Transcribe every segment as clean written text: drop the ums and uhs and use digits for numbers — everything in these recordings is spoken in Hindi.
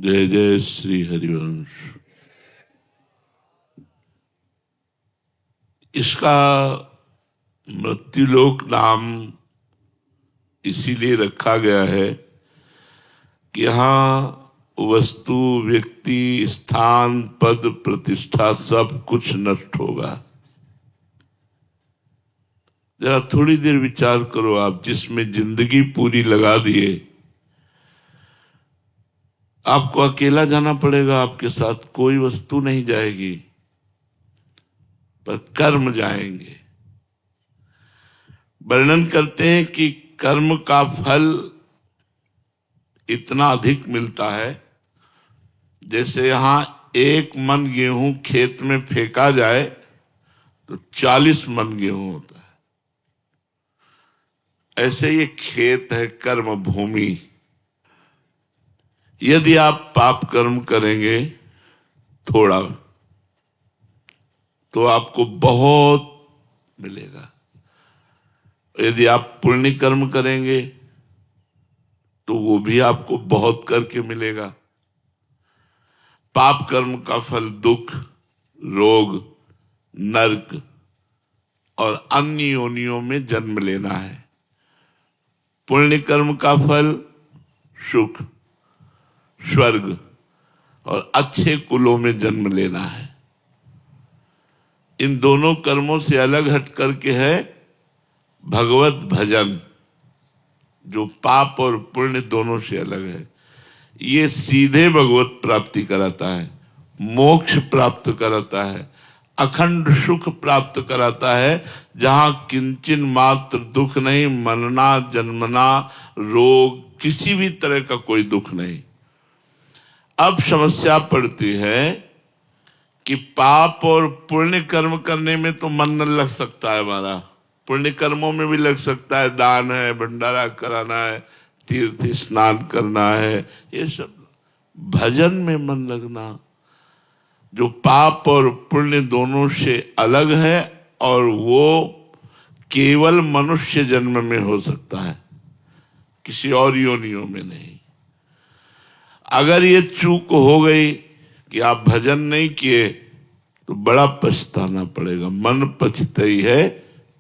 जय जय श्री हरिवंश। इसका मृत्युलोक नाम इसीलिए रखा गया है कि यहाँ वस्तु, व्यक्ति, स्थान, पद, प्रतिष्ठा सब कुछ नष्ट होगा। जरा थोड़ी देर विचार करो, आप जिसमें जिंदगी पूरी लगा दिए, आपको अकेला जाना पड़ेगा, आपके साथ कोई वस्तु नहीं जाएगी, पर कर्म जाएंगे। वर्णन करते हैं कि कर्म का फल इतना अधिक मिलता है, जैसे यहां 1 मन गेहूं खेत में फेंका जाए तो 40 मन गेहूं होता है। ऐसे ये खेत है कर्म भूमि। यदि आप पाप कर्म करेंगे थोड़ा, तो आपको बहुत मिलेगा। यदि आप पुण्य कर्म करेंगे तो वो भी आपको बहुत करके मिलेगा। पाप कर्म का फल दुख, रोग, नरक और अन्य योनियों में जन्म लेना है। पुण्य कर्म का फल सुख, स्वर्ग और अच्छे कुलों में जन्म लेना है। इन दोनों कर्मों से अलग हट करके है भगवत भजन, जो पाप और पुण्य दोनों से अलग है। ये सीधे भगवत प्राप्ति कराता है, मोक्ष प्राप्त कराता है, अखंड सुख प्राप्त कराता है, जहां किंचन मात्र दुख नहीं, मरना, जन्मना, रोग, किसी भी तरह का कोई दुख नहीं। अब समस्या पड़ती है कि पाप और पुण्य कर्म करने में तो मन न लग सकता है हमारा। पुण्य कर्मों में भी लग सकता है, दान है, भंडारा कराना है, तीर्थ स्नान करना है, ये सब। भजन में मन लगना, जो पाप और पुण्य दोनों से अलग है, और वो केवल मनुष्य जन्म में हो सकता है, किसी और योनियों में नहीं। अगर ये चूक हो गई कि आप भजन नहीं किए तो बड़ा पछताना पड़ेगा। मन पछताई है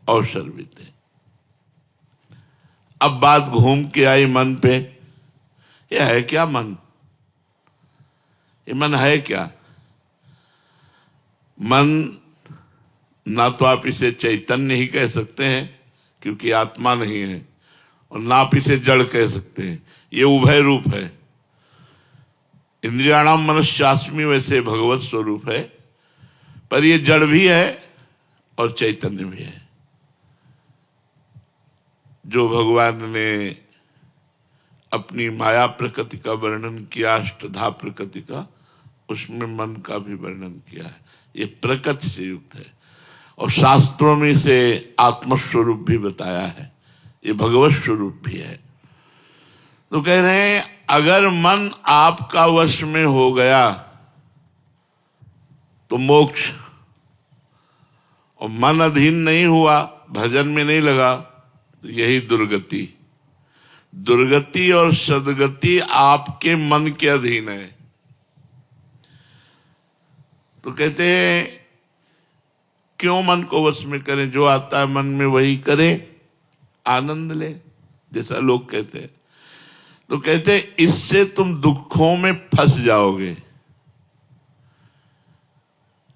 अवसर बीते। अब बात घूम के आई मन पे। यह है क्या मन? ये मन है क्या? मन ना तो आप इसे चैतन्य ही कह सकते हैं, क्योंकि आत्मा नहीं है, और ना आप इसे जड़ कह सकते हैं। ये उभय रूप है। इंद्रियाणाम मनश्चास्मि वैसे भगवत स्वरूप है, पर ये जड़ भी है और चैतन्य भी है। जो भगवान ने अपनी माया प्रकृति का वर्णन किया, अष्टधा प्रकृति का, उसमें मन का भी वर्णन किया है। ये प्रकृति से युक्त है, और शास्त्रों में इसे आत्मस्वरूप भी बताया है, ये भगवत स्वरूप भी है। तो कह रहे हैं, अगर मन आपका वश में हो गया तो मोक्ष, और मन अधीन नहीं हुआ, भजन में नहीं लगा, तो यही दुर्गति। दुर्गति और सदगति आपके मन के अधीन है। तो कहते हैं, क्यों मन को वश में करें? जो आता है मन में वही करें, आनंद ले, जैसा लोग कहते हैं। तो कहते हैं, इससे तुम दुखों में फंस जाओगे।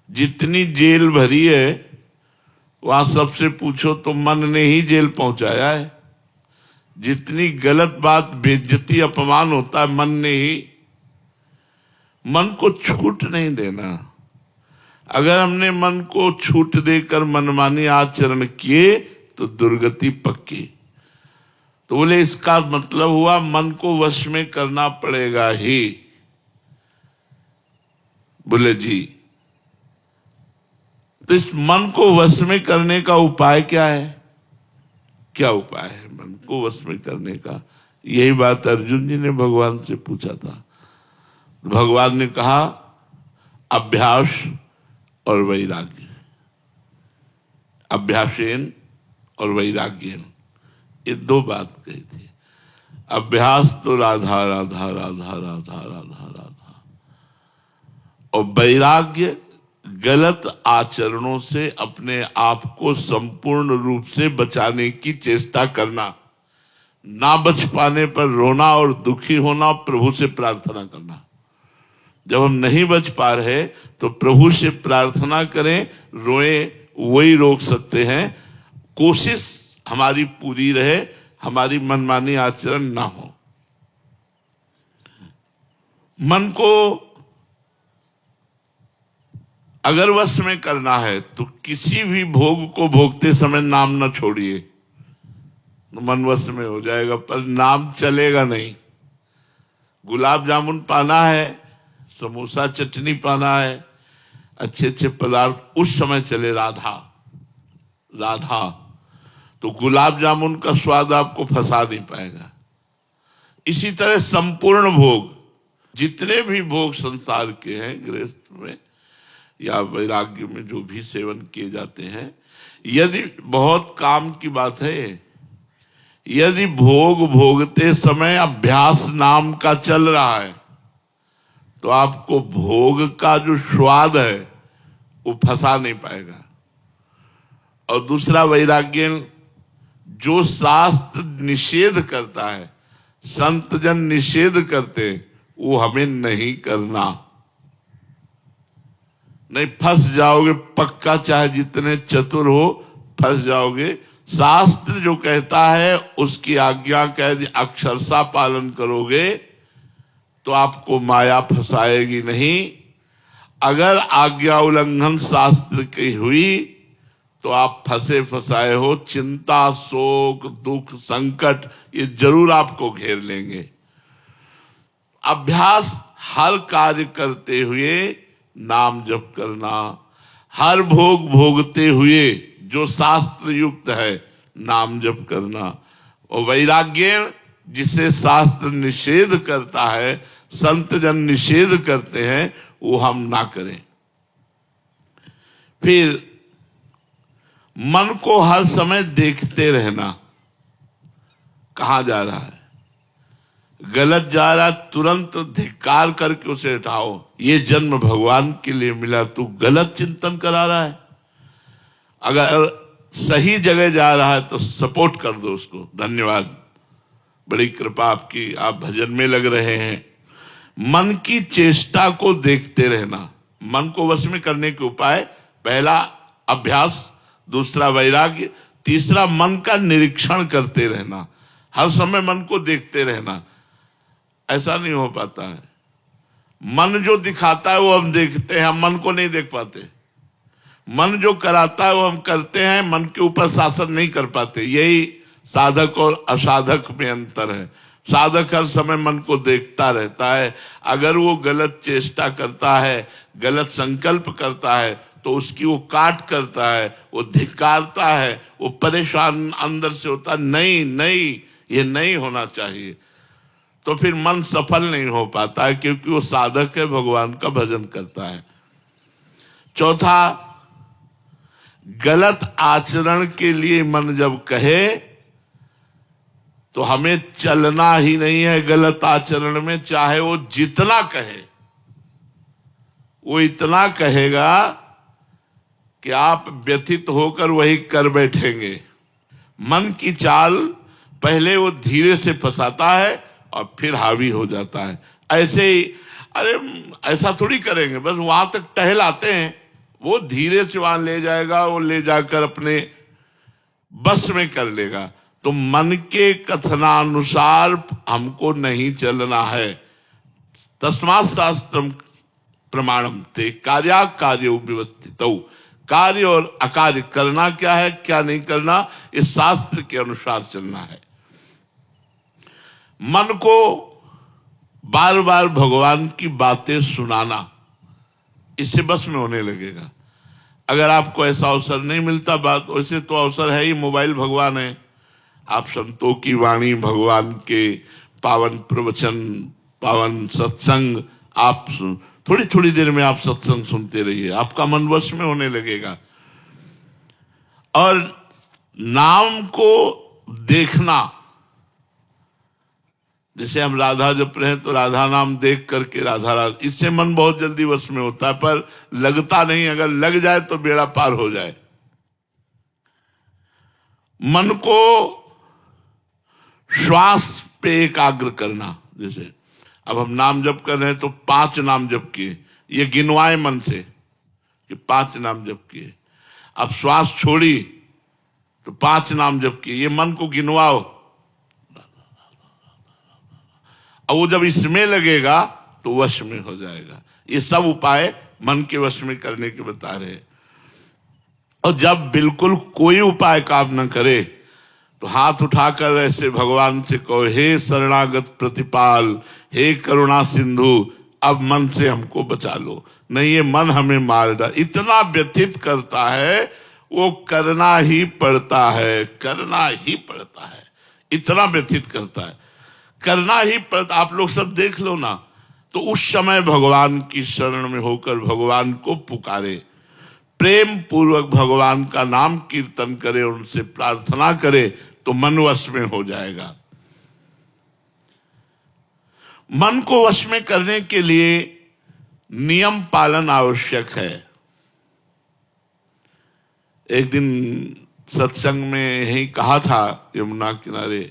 जितनी जेल भरी है, वहां सबसे पूछो तो मन ने ही जेल पहुंचाया है। जितनी गलत बात, बेइज्जती, अपमान होता है, मन ने ही। मन को छूट नहीं देना। अगर हमने मन को छूट देकर मनमानी आचरण किए तो दुर्गति पक्की। तो बोले, इसका मतलब हुआ मन को वश में करना पड़ेगा ही। बोले जी, तो इस मन को वश में करने का उपाय क्या है? क्या उपाय है मन को वश में करने का? यही बात अर्जुन जी ने भगवान से पूछा था। भगवान ने कहा, अभ्यास और वैराग्य। अभ्यासेन और वैराग्यन, ये 2 बात कही थी। अभ्यास तो राधा राधा राधा राधा राधा राधा, और वैराग्य गलत आचरणों से अपने आप को संपूर्ण रूप से बचाने की चेष्टा करना, ना बच पाने पर रोना और दुखी होना, प्रभु से प्रार्थना करना। जब हम नहीं बच पा रहे तो प्रभु से प्रार्थना करें, रोएं, वही रोक सकते हैं। कोशिश हमारी पूरी रहे, हमारी मनमानी आचरण ना हो। मन को अगर वश में करना है तो किसी भी भोग को भोगते समय नाम न छोड़िए, तो मन वश में हो जाएगा, पर नाम चलेगा नहीं। गुलाब जामुन पाना है, समोसा चटनी पाना है, अच्छे अच्छे पदार्थ उस समय चले, राधा राधा, तो गुलाब जामुन का स्वाद आपको फंसा नहीं पाएगा। इसी तरह संपूर्ण भोग, जितने भी भोग संसार के हैं, गृहस्थ में या वैराग्य में जो भी सेवन किए जाते हैं, यदि बहुत काम की बात है, यदि भोग भोगते समय अभ्यास नाम का चल रहा है तो आपको भोग का जो स्वाद है वो फंसा नहीं पाएगा। और दूसरा वैराग्य, जो शास्त्र निषेध करता है, संत जन निषेध करते हैं, वो हमें नहीं करना। नहीं, फंस जाओगे पक्का, चाहे जितने चतुर हो फंस जाओगे। शास्त्र जो कहता है उसकी आज्ञा का यदि अक्षरशः पालन करोगे तो आपको माया फंसाएगी नहीं। अगर आज्ञा उल्लंघन शास्त्र की हुई तो आप फंसे फंसाए हो, चिंता, शोक, दुख, संकट ये जरूर आपको घेर लेंगे। अभ्यास हर कार्य करते हुए नाम जप करना, हर भोग भोगते हुए जो शास्त्र युक्त है नाम जप करना, और वैराग्य जिसे शास्त्र निषेध करता है, संत जन निषेध करते हैं, वो हम ना करें। फिर मन को हर समय देखते रहना, कहां जा रहा है, गलत जा रहा, तुरंत धिक्कार करके उसे हटाओ। ये जन्म भगवान के लिए मिला, तू गलत चिंतन करा रहा है। अगर सही जगह जा रहा है तो सपोर्ट कर दो उसको, धन्यवाद, बड़ी कृपा आपकी, आप भजन में लग रहे हैं। मन की चेष्टा को देखते रहना, मन को वश में करने के उपाय, पहला अभ्यास, दूसरा वैराग्य, तीसरा मन का निरीक्षण करते रहना, हर समय मन को देखते रहना। ऐसा नहीं हो पाता है, मन जो दिखाता है वो हम देखते हैं, हम मन को नहीं देख पाते। मन जो कराता है वो हम करते हैं, मन के ऊपर शासन नहीं कर पाते। यही साधक और असाधक में अंतर है। साधक हर समय मन को देखता रहता है, अगर वो गलत चेष्टा करता है, गलत संकल्प करता है तो उसकी वो काट करता है, वो धिक्कारता है, वो परेशान अंदर से होता, नहीं नहीं ये नहीं होना चाहिए। तो फिर मन सफल नहीं हो पाता है, क्योंकि वो साधक है, भगवान का भजन करता है। चौथा, गलत आचरण के लिए मन जब कहे तो हमें चलना ही नहीं है गलत आचरण में, चाहे वो जितना कहे। वो इतना कहेगा कि आप व्यथित होकर वही कर बैठेंगे। मन की चाल पहले वो धीरे से फंसाता है और फिर हावी हो जाता है। ऐसे ही, अरे ऐसा थोड़ी करेंगे, बस वहां तक टहलाते हैं, वो धीरे से वहां ले जाएगा, वो ले जाकर अपने बस में कर लेगा। तो मन के कथनानुसार हमको नहीं चलना है। तस्मात् शास्त्रम प्रमाणम ते कार्या कार्य व्यवस्थित। कार्य और अकार्य करना क्या है, क्या नहीं करना, इस शास्त्र के अनुसार चलना है। मन को बार बार भगवान की बातें सुनाना, इससे बस में होने लगेगा। अगर आपको ऐसा अवसर नहीं मिलता, बात वैसे तो अवसर है ही, मोबाइल भगवान है, आप संतों की वाणी, भगवान के पावन प्रवचन, पावन सत्संग, आप थोड़ी थोड़ी देर में आप सत्संग सुनते रहिए, आपका मन वश में होने लगेगा। और नाम को देखना, जैसे हम राधा जप रहे हैं तो राधा नाम देख करके राधा राधा, इससे मन बहुत जल्दी वश में होता है, पर लगता नहीं। अगर लग जाए तो बेड़ा पार हो जाए। मन को श्वास पे एकाग्र करना। जैसे अब हम नाम जप कर रहे हैं तो 5 नाम जप किए, ये गिनवाए मन से कि 5 नाम जप किए। अब श्वास छोड़ी तो 5 नाम जप किए, ये मन को गिनवाओ। अब वो जब इसमें लगेगा तो वश में हो जाएगा। ये सब उपाय मन के वश में करने के बता रहे हैं। और जब बिल्कुल कोई उपाय काम न करे तो हाथ उठाकर ऐसे भगवान से कहो, हे शरणागत प्रतिपाल, हे करुणा सिंधु, अब मन से हमको बचा लो, नहीं ये मन हमें मार डाल। इतना व्यथित करता है, वो करना ही पड़ता है, करना ही पड़ता है, इतना व्यथित करता है, करना ही पड़ता। आप लोग सब देख लो ना, तो उस समय भगवान की शरण में होकर भगवान को पुकारे, प्रेम पूर्वक भगवान का नाम कीर्तन करे, उनसे प्रार्थना करे तो मन वश में हो जाएगा। मन को वश में करने के लिए नियम पालन आवश्यक है। एक दिन सत्संग में यही कहा था यमुना किनारे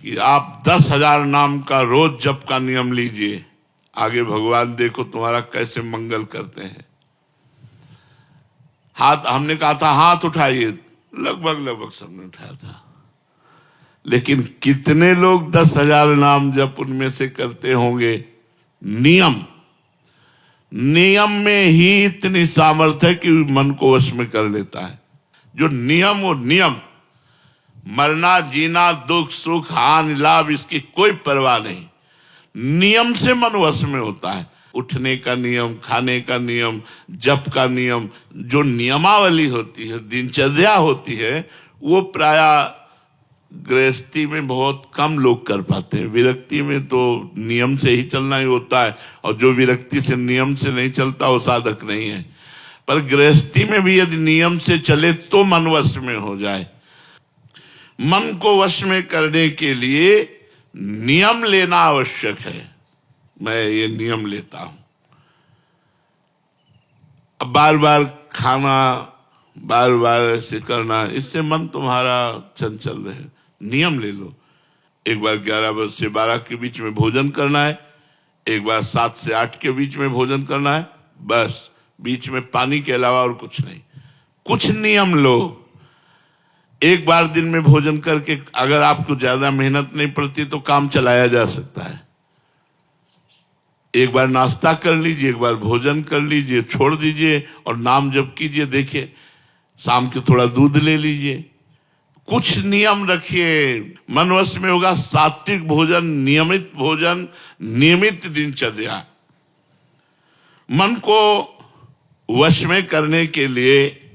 कि आप 10,000 नाम का रोज जप का नियम लीजिए, आगे भगवान देखो तुम्हारा कैसे मंगल करते हैं। हाथ, हमने कहा था हाथ उठाइए, लगभग सबने उठाया था, लेकिन कितने लोग 10,000 नाम जप उनमें से करते होंगे? नियम में ही इतनी सामर्थ्य है कि मन को वश में कर लेता है। जो नियम, वो नियम, मरना जीना दुख सुख हानि लाभ इसकी कोई परवाह नहीं, नियम से मन वश में होता है। उठने का नियम, खाने का नियम, जप का नियम, जो नियमावली होती है, दिनचर्या होती है, वो प्रायः गृहस्थी में बहुत कम लोग कर पाते हैं। विरक्ति में तो नियम से ही चलना ही होता है, और जो विरक्ति से नियम से नहीं चलता वो साधक नहीं है। पर गृहस्थी में भी यदि नियम से चले तो मन वश में हो जाए। मन को वश में करने के लिए नियम लेना आवश्यक है। मैं ये नियम लेता हूं, अब बार बार खाना, बार बार ऐसे करना, इससे मन तुम्हारा चंचल रहे। नियम ले लो, एक बार 11 से 12 के बीच में भोजन करना है, एक बार 7 से 8 के बीच में भोजन करना है, बस बीच में पानी के अलावा और कुछ नहीं। कुछ नियम लो। एक बार दिन में भोजन करके अगर आपको ज्यादा मेहनत नहीं पड़ती तो काम चलाया जा सकता है। एक बार नाश्ता कर लीजिए, एक बार भोजन कर लीजिए, छोड़ दीजिए और नाम जप कीजिए। देखिए शाम के थोड़ा दूध ले लीजिए, कुछ नियम रखिए, मन वश में होगा। सात्विक भोजन, नियमित भोजन, नियमित दिनचर्या। मन को वश में करने के लिए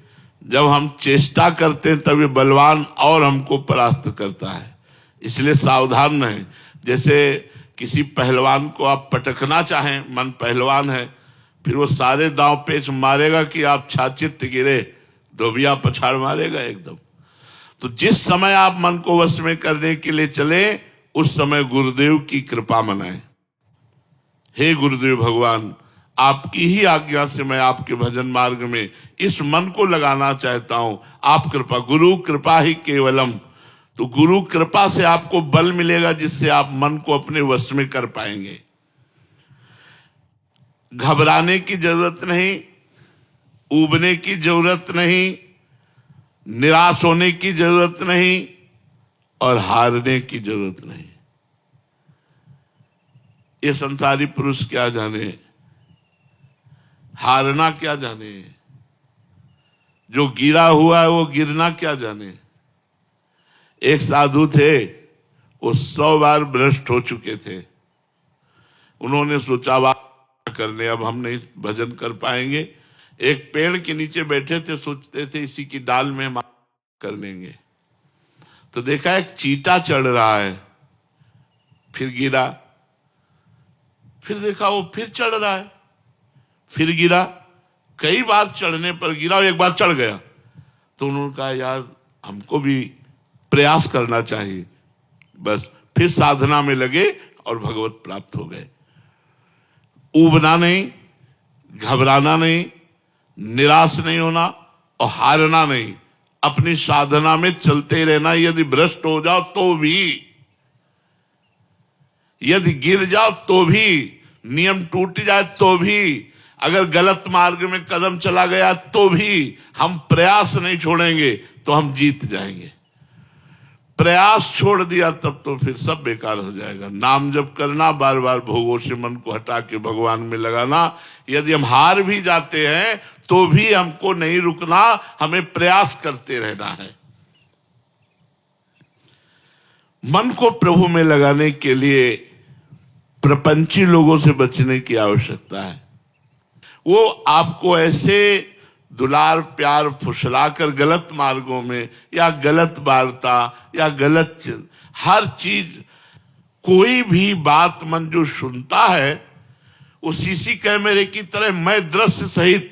जब हम चेष्टा करते हैं तब ये बलवान और हमको परास्त करता है, इसलिए सावधान रहें। जैसे किसी पहलवान को आप पटकना चाहें, मन पहलवान है, फिर वो सारे दांव पेच मारेगा कि आप छाचित गिरे, धोबिया पछाड़ मारेगा एकदम। तो जिस समय आप मन को वश में करने के लिए चले, उस समय गुरुदेव की कृपा मनाएं। हे गुरुदेव भगवान, आपकी ही आज्ञा से मैं आपके भजन मार्ग में इस मन को लगाना चाहता हूं, आप कृपा, गुरु कृपा ही केवलम। तो गुरु कृपा से आपको बल मिलेगा जिससे आप मन को अपने वश में कर पाएंगे। घबराने की जरूरत नहीं, ऊबने की जरूरत नहीं, निराश होने की जरूरत नहीं और हारने की जरूरत नहीं। ये संसारी पुरुष क्या जाने, हारना क्या जाने, जो गिरा हुआ है वो गिरना क्या जाने। एक साधु थे, वो 100 बार भ्रष्ट हो चुके थे। उन्होंने सोचा वाह कर ले, अब हम नहीं भजन कर पाएंगे। एक पेड़ के नीचे बैठे थे, सोचते थे इसी की डाल में हम कर लेंगे। तो देखा एक चींटा चढ़ रहा है, फिर गिरा, फिर देखा वो फिर चढ़ रहा है, फिर गिरा। कई बार चढ़ने पर गिरा, एक बार चढ़ गया। तो उन्होंने कहा यार हमको भी प्रयास करना चाहिए। बस फिर साधना में लगे और भगवत प्राप्त हो गए। ऊबना नहीं, घबराना नहीं, निराश नहीं होना और हारना नहीं, अपनी साधना में चलते रहना। यदि भ्रष्ट हो जाओ तो भी, यदि गिर जाओ तो भी, नियम टूट जाए तो भी, अगर गलत मार्ग में कदम चला गया तो भी हम प्रयास नहीं छोड़ेंगे तो हम जीत जाएंगे। प्रयास छोड़ दिया तब तो फिर सब बेकार हो जाएगा। नाम जप करना, बार बार भोगों से मन को हटा के भगवान में लगाना। यदि हम हार भी जाते हैं तो भी हमको नहीं रुकना, हमें प्रयास करते रहना है। मन को प्रभु में लगाने के लिए प्रपंची लोगों से बचने की आवश्यकता है। वो आपको ऐसे दुलार प्यार फुसलाकर गलत मार्गों में या गलत वार्ता या गलत हर चीज, कोई भी बात मन जो सुनता है वो सीसी कैमरे की तरह मैं दृश्य सहित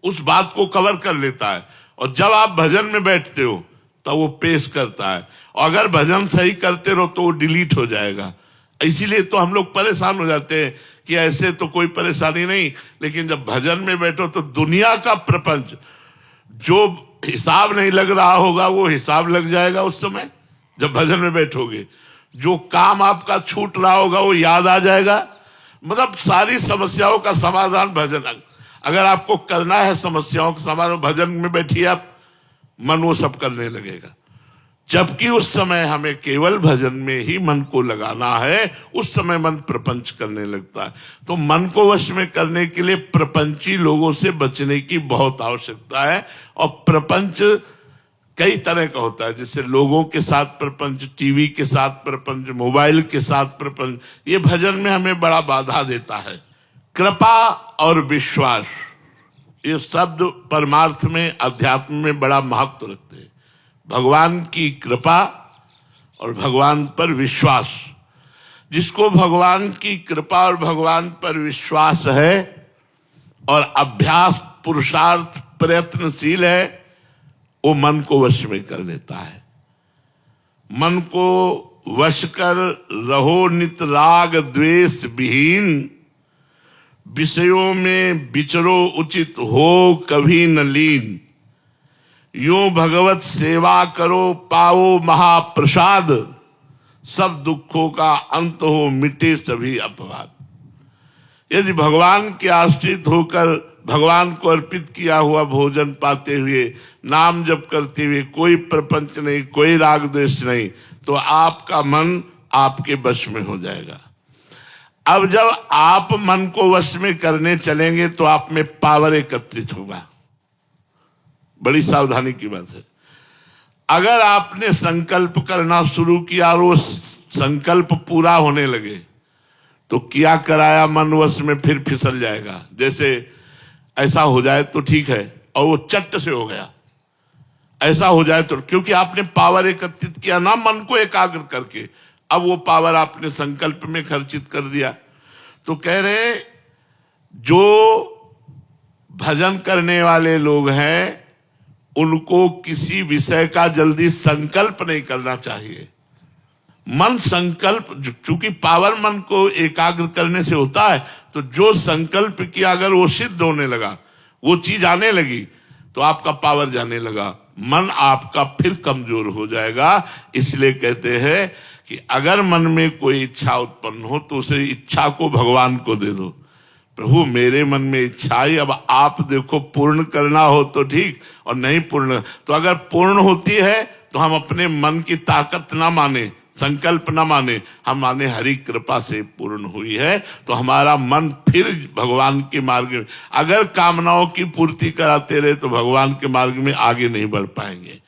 उस बात को कवर कर लेता है। और जब आप भजन में बैठते हो तो वो पेश करता है, और अगर भजन सही करते रहो तो वो डिलीट हो जाएगा। इसीलिए तो हम लोग परेशान हो जाते हैं कि ऐसे तो कोई परेशानी नहीं, लेकिन जब भजन में बैठो तो दुनिया का प्रपंच जो हिसाब नहीं लग रहा होगा वो हिसाब लग जाएगा उस समय जब भजन में बैठोगे। जो काम आपका छूट रहा होगा वो याद आ जाएगा। मतलब सारी समस्याओं का समाधान भजन, अगर आपको करना है समस्याओं का समाधान, भजन में बैठिए आप, मन वो सब करने लगेगा। जबकि उस समय हमें केवल भजन में ही मन को लगाना है, उस समय मन प्रपंच करने लगता है। तो मन को वश में करने के लिए प्रपंची लोगों से बचने की बहुत आवश्यकता है। और प्रपंच कई तरह का होता है, जैसे लोगों के साथ प्रपंच, टीवी के साथ प्रपंच, मोबाइल के साथ प्रपंच, ये भजन में हमें बड़ा बाधा देता है। कृपा और विश्वास, ये शब्द परमार्थ में, अध्यात्म में बड़ा महत्व रखते हैं। भगवान की कृपा और भगवान पर विश्वास। जिसको भगवान की कृपा और भगवान पर विश्वास है और अभ्यास, पुरुषार्थ, प्रयत्नशील है, वो मन को वश में कर लेता है। मन को वश कर रहो नित राग द्वेष विहीन, विषयों में विचरो उचित हो कभी न लीन। यूं भगवत सेवा करो पाओ महाप्रसाद, सब दुखों का अंत हो मिटे सभी अपवाद। यदि भगवान के आश्रित होकर भगवान को अर्पित किया हुआ भोजन पाते हुए, नाम जप करते हुए, कोई प्रपंच नहीं, कोई राग द्वेष नहीं, तो आपका मन आपके वश में हो जाएगा। अब जब आप मन को वश में करने चलेंगे तो आप में पावर एकत्रित होगा। बड़ी सावधानी की बात है। अगर आपने संकल्प करना शुरू किया और वो संकल्प पूरा होने लगे तो क्या कराया मन वश में फिर फिसल जाएगा। जैसे ऐसा हो जाए तो ठीक है, और वो चट से हो गया। ऐसा हो जाए तो, क्योंकि आपने पावर एकत्रित किया ना मन को एकाग्र करके, अब वो पावर आपने संकल्प में खर्चित कर दिया। तो कह रहे जो भजन करने वाले लोग हैं उनको किसी विषय का जल्दी संकल्प नहीं करना चाहिए। मन संकल्प, चूंकि पावर मन को एकाग्र करने से होता है, तो जो संकल्प किया अगर वो सिद्ध होने लगा, वो चीज आने लगी, तो आपका पावर जाने लगा, मन आपका फिर कमजोर हो जाएगा। इसलिए कहते हैं कि अगर मन में कोई इच्छा उत्पन्न हो तो उसे इच्छा को भगवान को दे दो। प्रभु मेरे मन में इच्छा है, अब आप देखो पूर्ण करना हो तो ठीक, और नहीं पूर्ण, तो अगर पूर्ण होती है तो हम अपने मन की ताकत ना माने, संकल्प ना माने, हम माने हरि कृपा से पूर्ण हुई है, तो हमारा मन फिर भगवान के मार्ग में, अगर कामनाओं की पूर्ति कराते रहे तो भगवान के मार्ग में आगे नहीं बढ़ पाएंगे।